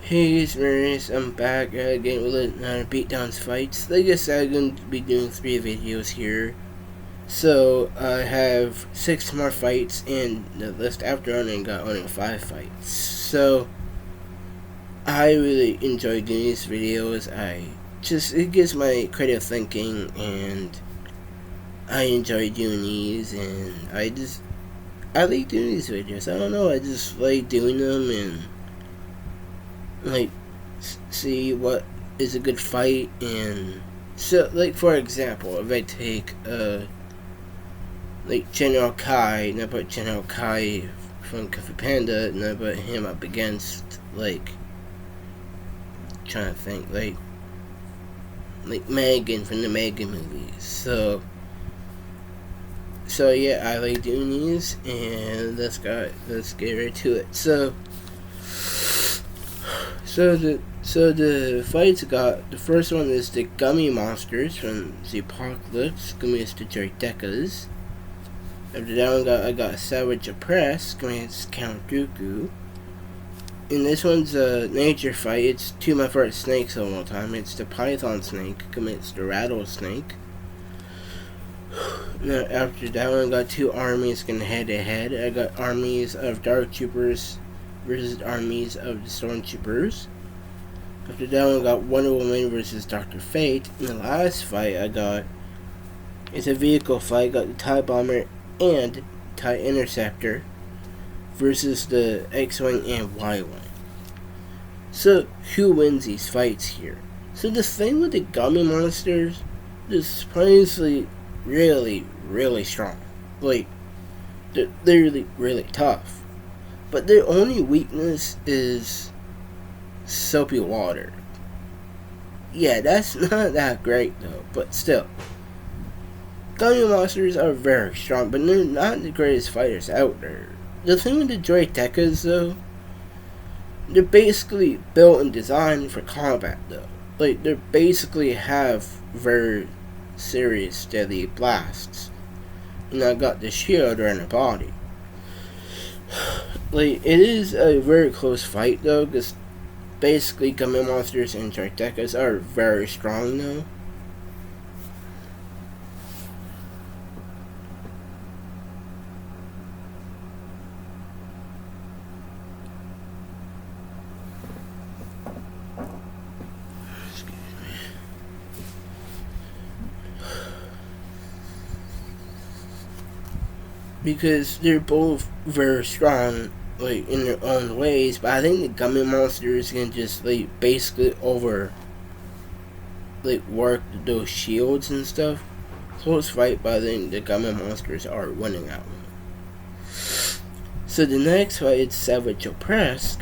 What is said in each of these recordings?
Hey, it's I'm back again with another Beatdowns fights. Like I said, I'm going to be doing 3 videos here. So, I have 6 more fights, and the list after only got only 5 fights. So, I really enjoy doing these videos. It gives my creative thinking, and I enjoy doing these, and I like doing these videos. I don't know, I just like doing them, and like see what is a good fight. And so, like, for example, if I take like General Kai, and I put General Kai from Kung Fu Panda, and I put him up against, like, trying to think, like Megan from the Megan movies. So yeah, I like doing these, and let's get right to it. So the fights got, the first one is the Gummy Monsters from the Apocalypse, against the Joydekas. After that one, I got Savage Opress against Count Dooku. And this one's a nature fight. It's two of my favorite snakes of all time. It's the Python Snake against the Rattlesnake. Now, after that one, I got two armies going head to head. I got armies of Dark Troopers versus armies of the Stormtroopers. After that one, I got Wonder Woman versus Dr. Fate. In the last fight, it's a vehicle fight. I got the TIE Bomber and TIE Interceptor versus the X-Wing and Y-Wing. So, who wins these fights here? So, the thing with the Gummy Monsters is surprisingly really, really strong. Like, they're really, really tough. But their only weakness is soapy water. Yeah, that's not that great though, but still. Gummy Monsters are very strong, but they're not the greatest fighters out there. The thing with the Joydekas though, they're basically built and designed for combat though. Like, they basically have very serious deadly blasts. And I got the shield around the body. Like, it is a very close fight though, because basically Gummy Monsters and Joydekas are very strong though. Because they're both very strong, like, in their own ways, but I think the Gummy Monsters can just, like, basically work those shields and stuff. Close fight, but I think the Gummy Monsters are winning that one. So the next fight is Savage Opress.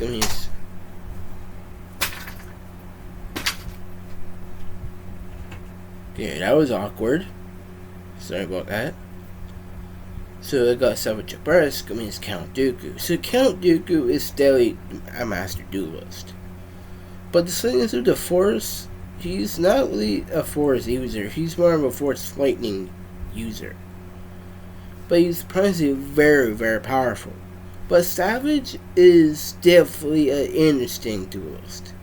Okay, that was awkward. Sorry about that. So I got Savage Opress against Count Dooku. So Count Dooku is still a master duelist. But the thing is with the Force, he's not really a Force user. He's more of a Force lightning user. But he's probably very, very powerful. But Savage is definitely an interesting duelist.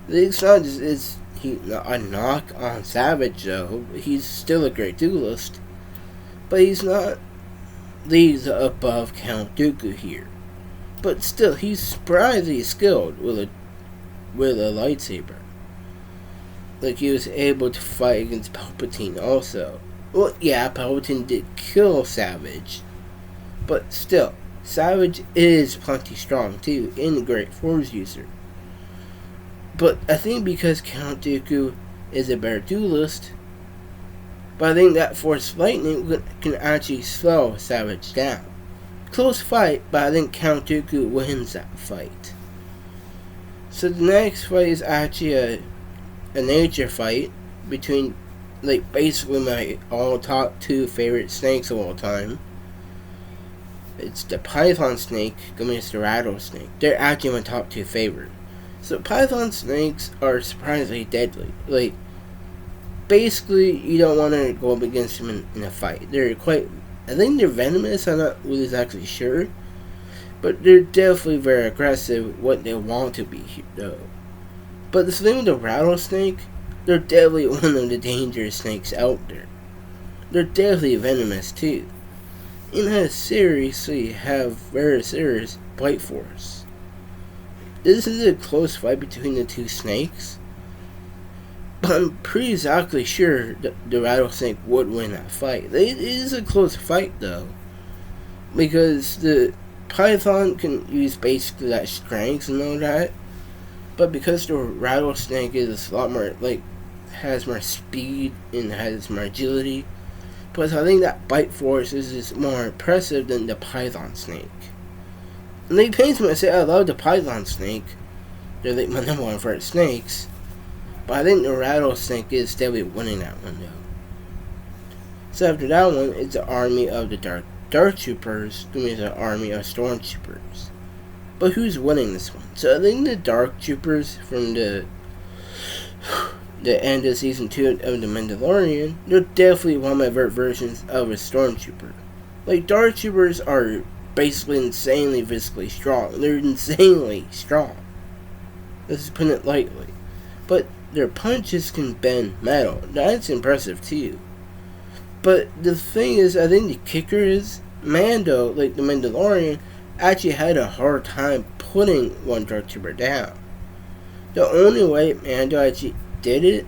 It's not just a knock on Savage though. He's still a great duelist. But he's not leagues above Count Dooku here. But still, he's surprisingly skilled with a lightsaber. Like, he was able to fight against Palpatine also. Well, yeah, Palpatine did kill Savage, but still, Savage is plenty strong too, and a great Force user. But I think because Count Dooku is a better duelist, but I think that Force Lightning can actually slow Savage down. Close fight, but I think Count Dooku wins that fight. So the next fight is actually a nature fight between, like, basically my top 2 favorite snakes of all time. It's the Python Snake against the Rattlesnake. They're actually my top 2 favorite. So Python Snakes are surprisingly deadly. Like, basically, you don't want to go up against them in a fight. They're quite, I think they're venomous, I'm not really exactly sure. But they're definitely very aggressive what they want to be here, though. But the thing with the rattlesnake, they're definitely one of the dangerous snakes out there. They're definitely venomous too, and have very serious bite force. This is a close fight between the two snakes, but I'm pretty exactly sure that the rattlesnake would win that fight. It is a close fight though, because the python can use basically that strength and all that, but because the rattlesnake is a lot more, has more speed and has more agility, but I think that bite force is more impressive than the python snake. And they pains me to say I love the python snake. They're my number one favorite snakes. But I think the rattlesnake is definitely winning that one though. So after that one, it's the army of the dark troopers. Give me the army of stormtroopers. But who's winning this one? So I think the dark troopers from the end of season 2 of The Mandalorian, they're definitely one of my favorite versions of a stormtrooper. Dark troopers are basically insanely physically strong. They're insanely strong. Let's put it lightly. But their punches can bend metal. That's impressive too. But the thing is, I think the kicker is Mando, the Mandalorian, actually had a hard time putting one dark trooper down. The only way Mando actually did it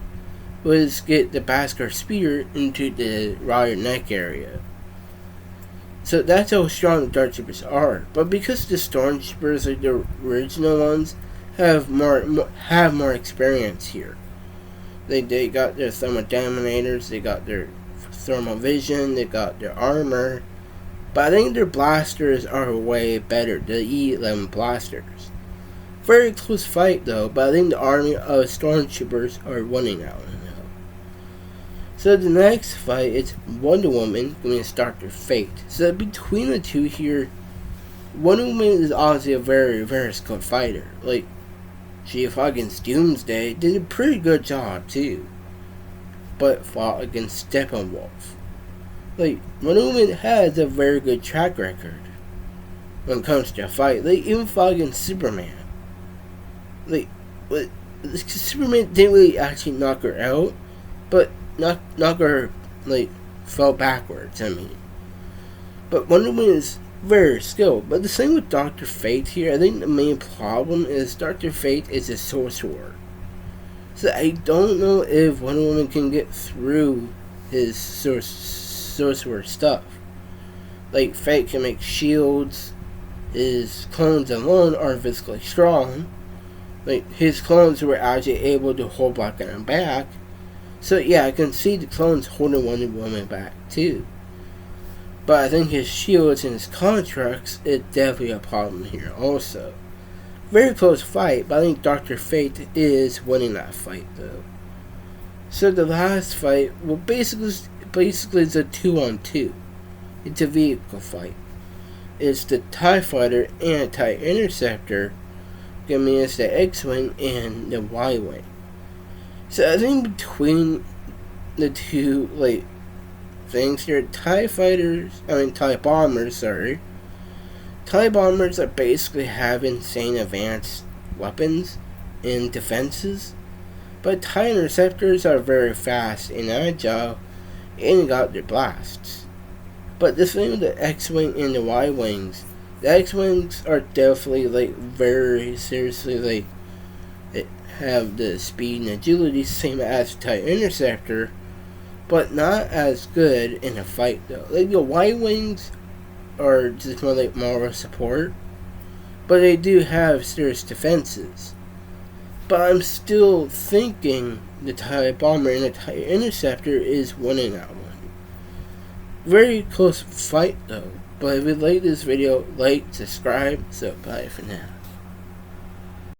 was get the Beskar spear into the right neck area. So that's how strong the dark troopers are. But because the stormtroopers, the original ones, have more experience here. They got their thermodominators, they got their thermal vision, they got their armor. But I think their blasters are way better, the E11 blasters. Very close fight though, but I think the army of stormtroopers are winning that one though. So the next fight is Wonder Woman against Dr. Fate. So between the two here, Wonder Woman is obviously a very, very skilled fighter. She fought against Doomsday, did a pretty good job too. But fought against Steppenwolf. Wonder Woman has a very good track record when it comes to a fight. They even fought against Superman. Superman didn't really actually knock her out, but knock her, fell backwards, But Wonder Woman is very skilled. But the same with Dr. Fate here, I think the main problem is Dr. Fate is a sorcerer. So I don't know if Wonder Woman can get through his sorcerer stuff. Fate can make shields. His clones alone are physically strong. His clones were actually able to hold back on him back. So yeah, I can see the clones holding Wonder Woman back too. But I think his shields and his contracts is definitely a problem here also. Very close fight, but I think Dr. Fate is winning that fight though. So the last fight, basically it's a 2-on-2. It's a vehicle fight. It's the TIE Fighter and TIE Interceptor against the X-Wing and the Y-Wing. So I think between the two, things here, TIE Bombers, TIE Bombers are basically have insane advanced weapons and defenses, but TIE Interceptors are very fast and agile and got their blasts. But the thing with the X-Wing and the Y-Wings, the X-Wings are definitely, very seriously, they have the speed and agility same as TIE Interceptor, but not as good in a fight though. The Y-Wings are just more moral support, but they do have serious defenses. But I'm still thinking the TIE Bomber and the TIE Interceptor is winning that one. Very close fight though. But if you like this video, subscribe. So bye for now.